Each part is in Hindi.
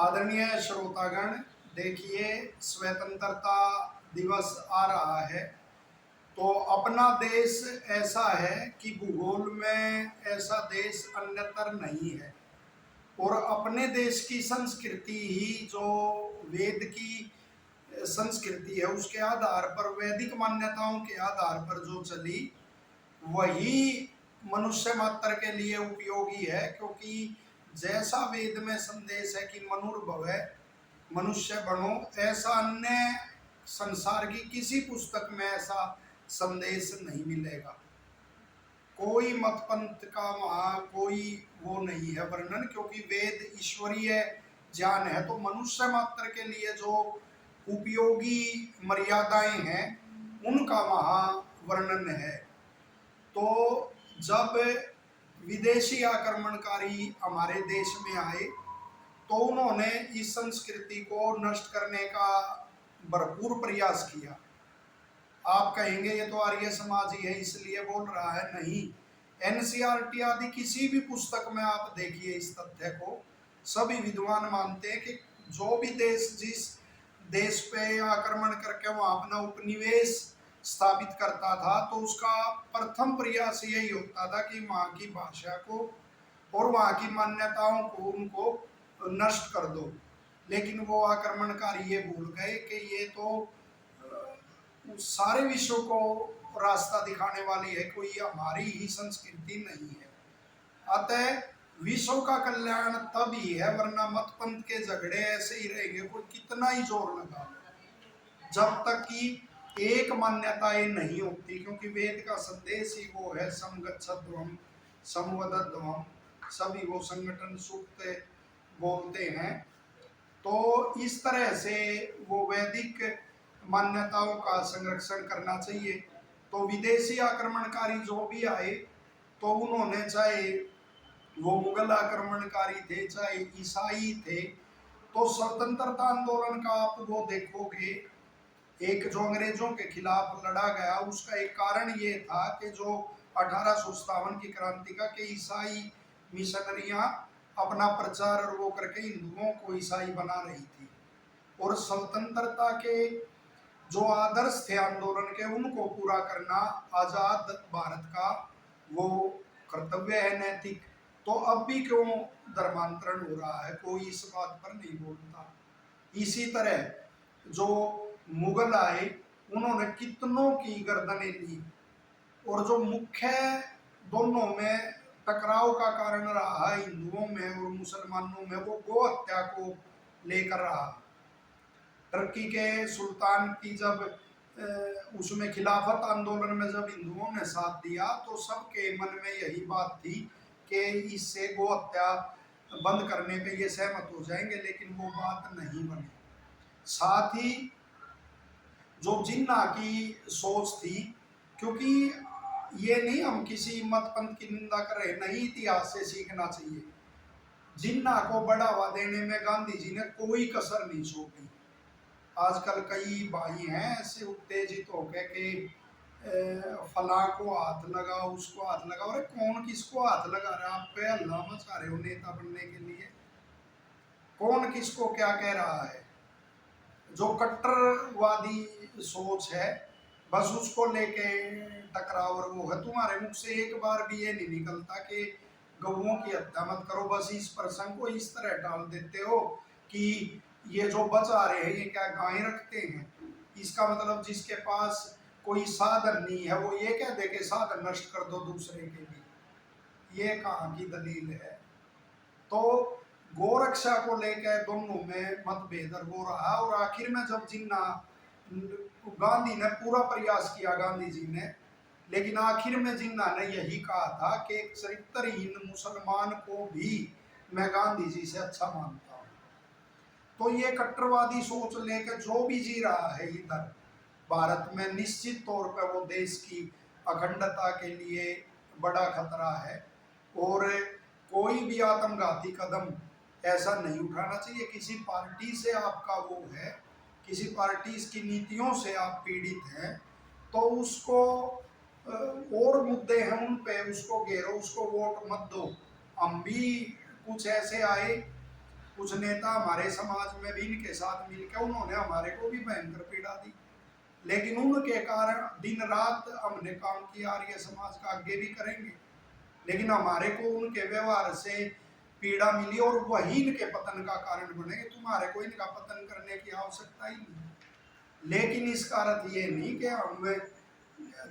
आदरणीय श्रोतागण, देखिए स्वतंत्रता दिवस आ रहा है। तो अपना देश ऐसा है कि भूगोल में ऐसा देश अन्यतर नहीं है। और अपने देश की संस्कृति ही जो वेद की संस्कृति है, उसके आधार पर, वैदिक मान्यताओं के आधार पर जो चली, वही मनुष्य मात्र के लिए उपयोगी है। क्योंकि जैसा वेद में संदेश है कि मनुर्भव मनुष्य बनो, ऐसा अन्य संसार की किसी पुस्तक में ऐसा संदेश नहीं मिलेगा। कोई मत पंथ का वहाँ कोई वो नहीं है वर्णन, क्योंकि वेद ईश्वरीय ज्ञान है। तो मनुष्य मात्र के लिए जो उपयोगी मर्यादाएं हैं, उनका वहाँ वर्णन है। तो जब विदेशी आक्रमणकारी हमारे देश में आए, तो उन्होंने इस संस्कृति को नष्ट करने का भरपूर प्रयास किया। आप कहेंगे ये तो आर्य समाज ही है इसलिए बोल रहा है। नहीं, एनसीईआरटी आदि किसी भी पुस्तक में आप देखिए इस तथ्य को। सभी विद्वान मानते हैं कि जो भी देश जिस देश पे आक्रमण करके वहां अपना उपनिवेश स्थापित करता था, तो उसका प्रथम प्रयास यही होता था कि वहाँ की भाषा को और वहाँ की मान्यताओं को, उनको नष्ट कर दो। लेकिन वो आक्रमणकारी ये भूल गए कि ये तो सारे विश्व को रास्ता दिखाने वाली है, कोई हमारी ही संस्कृति नहीं है। अतः विश्व का कल्याण तभी है, वरना मत पंथ के झगड़े ऐसे ही रहेंगे। कोई कितना ही जोर लगा, जब तक कि एक मान्यताएं नहीं होती। क्योंकि वेद का संदेश ही वो है, समगच्छध्वम समवदध्वम, सभी वो संगठन सूक्त बोलते हैं। तो इस तरह से वो वैदिक मान्यताओं का संरक्षण करना चाहिए। तो विदेशी आक्रमणकारी जो भी आए, तो उन्होंने, चाहे वो मुगल आक्रमणकारी थे, चाहे ईसाई थे, तो स्वतंत्रता आंदोलन का आप वो देखोगे, एक जो अंग्रेजों के खिलाफ लड़ा गया, उसका एक कारण ये था कि जो 1857 की क्रांति का, कि ईसाई मिशनरियां अपना प्रचार और वो करके हिंदुओं को ईसाई बना रही थी। और स्वतंत्रता के जो आदर्श थे आंदोलन के, उनको पूरा करना आजाद भारत का वो कर्तव्य है, नैतिक। तो अब भी क्यों धर्मांतरण हो रहा है, कोई इस बात पर नहीं बोलता। इसी तरह जो मुगल आए, उन्होंने कितनों की गर्दनें ली। और जो मुख्य दोनों में टकराव का कारण रहा है, हिंदुओं में और मुसलमानों में, वो गो हत्या को लेकर रहा। टर्की के सुल्तान की जब उसमें खिलाफत आंदोलन में जब हिंदुओं ने साथ दिया, तो सबके मन में यही बात थी कि इससे गो हत्या बंद करने पे ये सहमत हो जाएंगे। लेकिन वो बात नहीं बनी। साथ ही जो जिन्ना की सोच थी, क्योंकि ये नहीं हम किसी मत पंथ की निंदा कर रहे, नहीं, इतिहास से सीखना चाहिए। जिन्ना को बढ़ावा देने में गांधी जी ने कोई कसर नहीं छोड़ी। आजकल कई भाई हैं ऐसे उत्तेजित हो गए कि फला को हाथ लगाओ, उसको हाथ लगाओ। अरे कौन किसको हाथ लगा रहा है? आप पे हल्ला मचा रहे हो नेता बनने के लिए। कौन किसको क्या कह रहा है? जो कट्टरवादी सोच है, बस उसको लेके टकराव और वो है। तुम्हारे मुख से एक बार भी ये नहीं निकलता कि गौओं की हत्या मत करो। बस इस प्रसंग को इस तरह टाल देते हो कि ये जो बचा रहे हैं, ये क्या गायें रखते हैं? इसका मतलब जिसके पास कोई साधन नहीं है, वो ये कह दे कि साधन नष्ट कर दो दूसरे के लिए। ये कहाँ की दलील है? तो गोरक्षा को लेकर दोनों में मतभेद हो रहा। और आखिर में जब जिन्ना, गांधी ने पूरा प्रयास किया, गांधी जी ने, लेकिन आखिर में जिन्ना ने यही कहा था कि एक चरित्रहीन मुसलमान को भी मैं गांधी जी से अच्छा मानता हूँ। तो ये कट्टरवादी सोच लेकर जो भी जी रहा है इधर भारत में, निश्चित तौर पर वो देश की अखंडता के लिए बड़ा खतरा है। और कोई भी आत्मघाती कदम ऐसा नहीं उठाना चाहिए। किसी पार्टी से आपका वो है, किसी पार्टी की नीतियों से आप पीड़ित हैं, तो उसको और मुद्दे हैं उन पे उसको घेरो, उसको वोट मत दो। हम भी कुछ ऐसे आए, कुछ नेता हमारे समाज में भी इनके साथ मिलकर उन्होंने हमारे को भी भयंकर पीड़ा दी, लेकिन उनके कारण दिन रात हमने काम किया और ये समाज का आगे भी करेंगे। लेकिन हमारे को उनके व्यवहार से पीड़ा मिली और वही इनके पतन का कारण बनेंगे। तुम्हारे को इनका पतन करने की आवश्यकता ही नहीं। लेकिन इसका अर्थ ये नहीं कि हम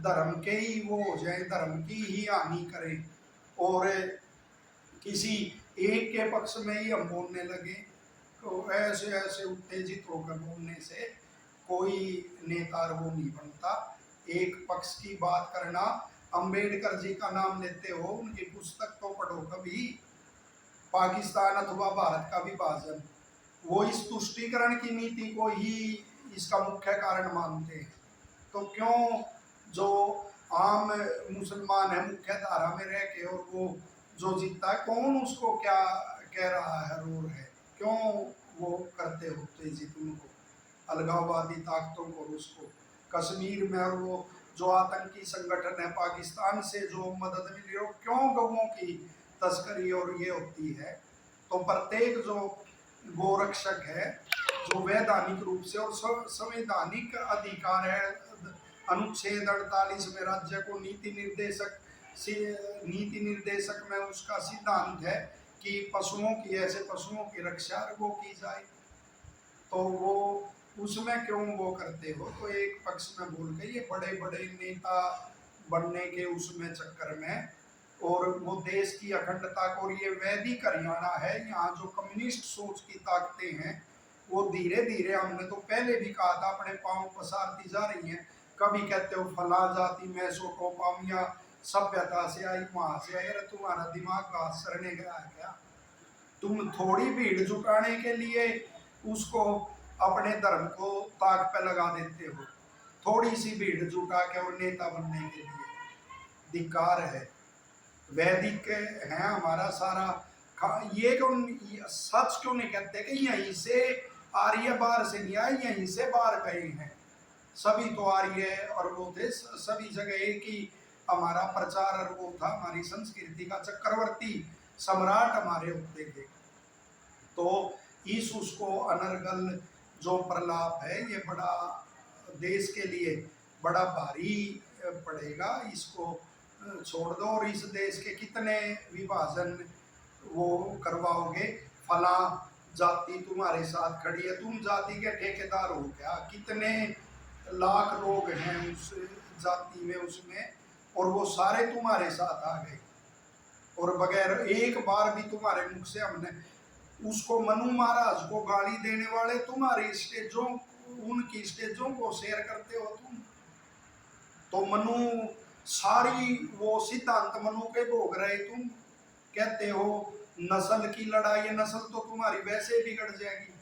धर्म के ही वो हो जाए, धर्म की ही हानि करें और किसी एक के पक्ष में ही हम बोलने लगे। तो ऐसे ऐसे उत्तेजित होकर बोलने से कोई नेता वो नहीं बनता। एक पक्ष की बात करना, अंबेडकर जी का नाम लेते हो, उनकी पुस्तक तो पढ़ो कभी, पाकिस्तान अथवा भारत का विभाजन, वो इस तुष्टीकरण की नीति को ही इसका मुख्य कारण मानते हैं। तो क्यों जो आम मुसलमान है मुख्य धारा में रह के और वो जो जीतता है, कौन उसको क्या कह रहा है, रोर है, क्यों वो करते हो उत्तेजित उनको, अलगाववादी ताकतों को, उसको कश्मीर में और वो जो आतंकी संगठन है पाकिस्तान से जो मदद मिली हो, क्यों गवों की तस्करी और ये होती है। तो प्रत्येक जो गोरक्षक है जो वैधानिक रूप से और संवैधानिक अधिकार है, अनुच्छेद 48 में राज्य को नीति निर्देशक में उसका सिद्धांत है कि पशुओं की, ऐसे पशुओं की रक्षा वो की जाए। तो वो उसमें क्यों वो करते हो। तो एक पक्ष में बोल के ये बड़े बड़े नेता बनने के उसमें चक्कर में, और वो देश की अखंडता को, और ये वैदिक हरियाणा है, यहाँ जो कम्युनिस्ट सोच की ताकतें हैं वो धीरे धीरे, हमने तो पहले भी कहा था, अपने पांव पसारती जा रही हैं। कभी कहते हो फला जाति मेसोपोटामिया सभ्यता से आई, वहां से आई, अरे तुम्हारा दिमाग का सरने गया है क्या। तुम थोड़ी भीड़ जुटाने के लिए उसको अपने धर्म को ताक पे लगा देते हो, थोड़ी सी भीड़ जुटा के और नेता बनने के लिए। धिक्कार है। वैदिक है हमारा सारा, ये क्यों सच क्यों नहीं कहते कि यहीं से आर्य बाहर से नहीं आए, यहीं से बाहर गए हैं। सभी तो आर्य और वो थे, सभी जगह एक ही हमारा प्रचार और वो था, हमारी संस्कृति का चक्रवर्ती सम्राट हमारे होते थे। तो इस उसको अनर्गल जो प्रलाप है ये बड़ा देश के लिए बड़ा भारी पड़ेगा, इसको छोड़ दो। और इस देश के कितने विभाजन वो करवाओगे, फला जाति तुम्हारे साथ खड़ी है, तुम जाति के ठेकेदार हो क्या। कितने लाख लोग हैं उस जाति में उसमें, और वो सारे तुम्हारे साथ आ गए, और बगैर एक बार भी तुम्हारे मुख से हमने उसको, मनु महाराज को गाली देने वाले तुम्हारी स्टेजों, उनकी स्टेजों को शेयर करते हो तुम। तो मनु सारी वो सिद्धांत मनु के भोग रहे तुम, कहते हो नस्ल की लड़ाई, नस्ल तो तुम्हारी वैसे बिगड़ जाएगी।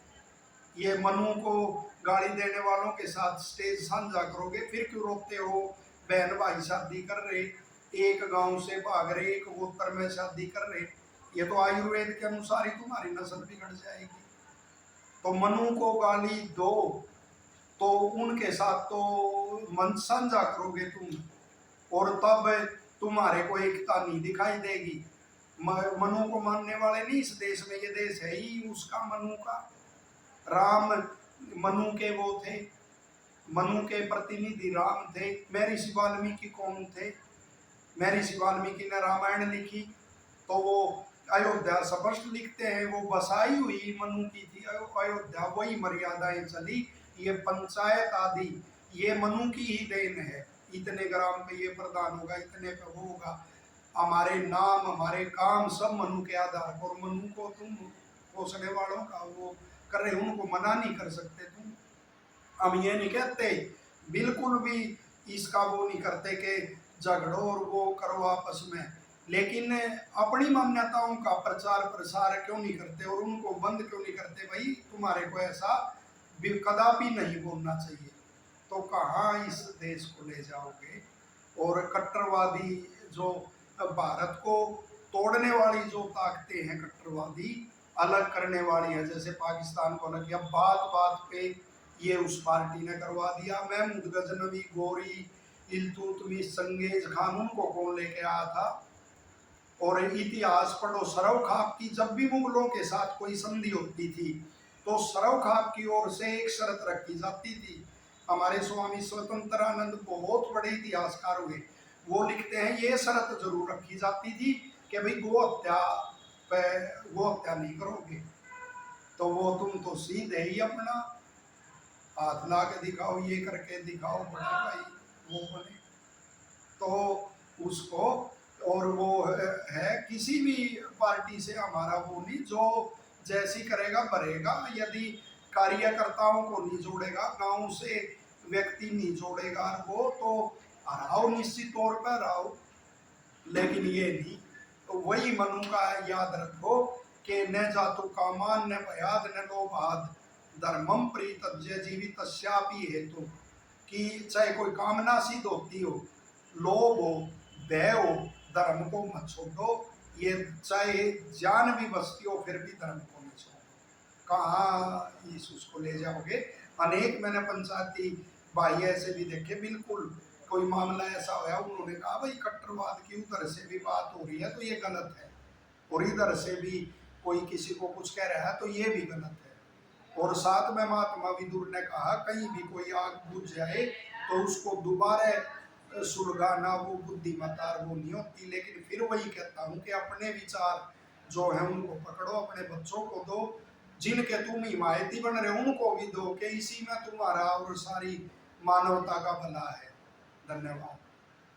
ये मनु को गाली देने वालों के साथ स्टेज साझा करोगे, फिर क्यों रोकते हो। बहन भाई शादी कर रहे, एक गांव से भाग रहे, एक गोत्र में शादी कर रहे, ये तो आयुर्वेद के अनुसार ही तुम्हारी नस्ल बिगड़ जाएगी। तो मनु को गाली दो तो उनके साथ तो मंच साझा करोगे तुम, और तब तुम्हारे को एकता नहीं दिखाई देगी। मनु को मानने वाले नहीं इस देश में, ये देश है ही उसका, मनु का। राम मनु के वो थे, मनु के प्रतिनिधि राम थे। महर्षि वाल्मीकि कौन थे। महर्षि वाल्मीकि ने रामायण लिखी, तो वो अयोध्या स्पष्ट लिखते हैं वो बसाई हुई मनु की थी अयोध्या, वही मर्यादाएं चली। ये पंचायत आदि ये मनु की ही देन है। इतने ग्राम पे ये प्रदान होगा, इतने पे वो होगा, हमारे नाम हमारे काम सब मनु के आधार पर। मनु को तुम पोसने वालों का वो कर रहे, उनको मना नहीं कर सकते तुम। हम ये नहीं कहते, बिल्कुल भी इसका वो नहीं करते कि झगड़ो और वो करो आपस में, लेकिन अपनी मान्यताओं का प्रचार प्रसार क्यों नहीं करते और उनको बंद क्यों नहीं करते। भाई तुम्हारे को ऐसा कदापि नहीं बोलना चाहिए। तो कहाँ इस देश को ले जाओगे। और कट्टरवादी जो भारत को तोड़ने वाली जो ताकतें हैं, कट्टरवादी अलग करने वाली है, जैसे पाकिस्तान को अलग किया, बात बात पे ये उस पार्टी ने करवा दिया। महमूद गजनवी, गोरी, इल्तुतमिश, चंगेज खान, उनको कौन लेके आया था। और इतिहास पढ़ो, सरवखाप की जब भी मुगलों के साथ कोई संधि होती थी तो सरवखाप की ओर से एक शर्त रखी जाती थी। हमारे स्वामी स्वतंत्रानंद बहुत बड़े इतिहासकार हुए, वो लिखते हैं ये शर्त जरूर रखी जाती थी कि भाई गो हत्या पे गो हत्या नहीं करोगे, तो वो तुम तो सीधे ही अपना हाथ ला के दिखाओ, ये करके दिखाओ, बड़े भाई वो बने तो उसको। और वो है किसी भी पार्टी से हमारा वो नहीं, जो जैसी करेगा भरेगा, यदि कार्यकर्ताओं को नहीं जोड़ेगा, गांव से व्यक्ति नहीं जोड़ेगा वो तो हराओ, निश्चित तौर पर हराओ, लेकिन ये नहीं। तो वही मनु का याद रखो कि न जातु कामान न भयाद न लोभाद धर्मम प्रीतज्य जीवितस्यापि हेतु, कि चाहे कोई कामना सिद्ध होती हो, लोभ हो, भय हो, धर्म को मत छोड़ो। ये चाहे जान भी बसती हो फिर भी धर्म को नहीं छोड़ो। कहाँ इस उसको ले जाओगे। अनेक मैंने पंचायती भाई ऐसे भी देखे, बिल्कुल कोई मामला ऐसा होया, उन्होंने कहा भाई कट्टरवाद की उधर से भी बात हो रही है तो ये गलत है, और इधर से भी कोई किसी को कुछ कह रहा है तो ये भी गलत है। और साथ में महात्मा विदुर ने कहा कहीं भी कोई आग बुझ जाए तो उसको दोबारा सुलगाना वो बुद्धिमत्ता वो नहीं होती। लेकिन फिर वही कहता हूँ कि अपने विचार जो है उनको पकड़ो, अपने बच्चों को दो, जिनके तुम हिमायती बन रहे हो उनको भी दो, कि इसी में तुम्हारा और सारी मानवता का भला है। धन्यवाद।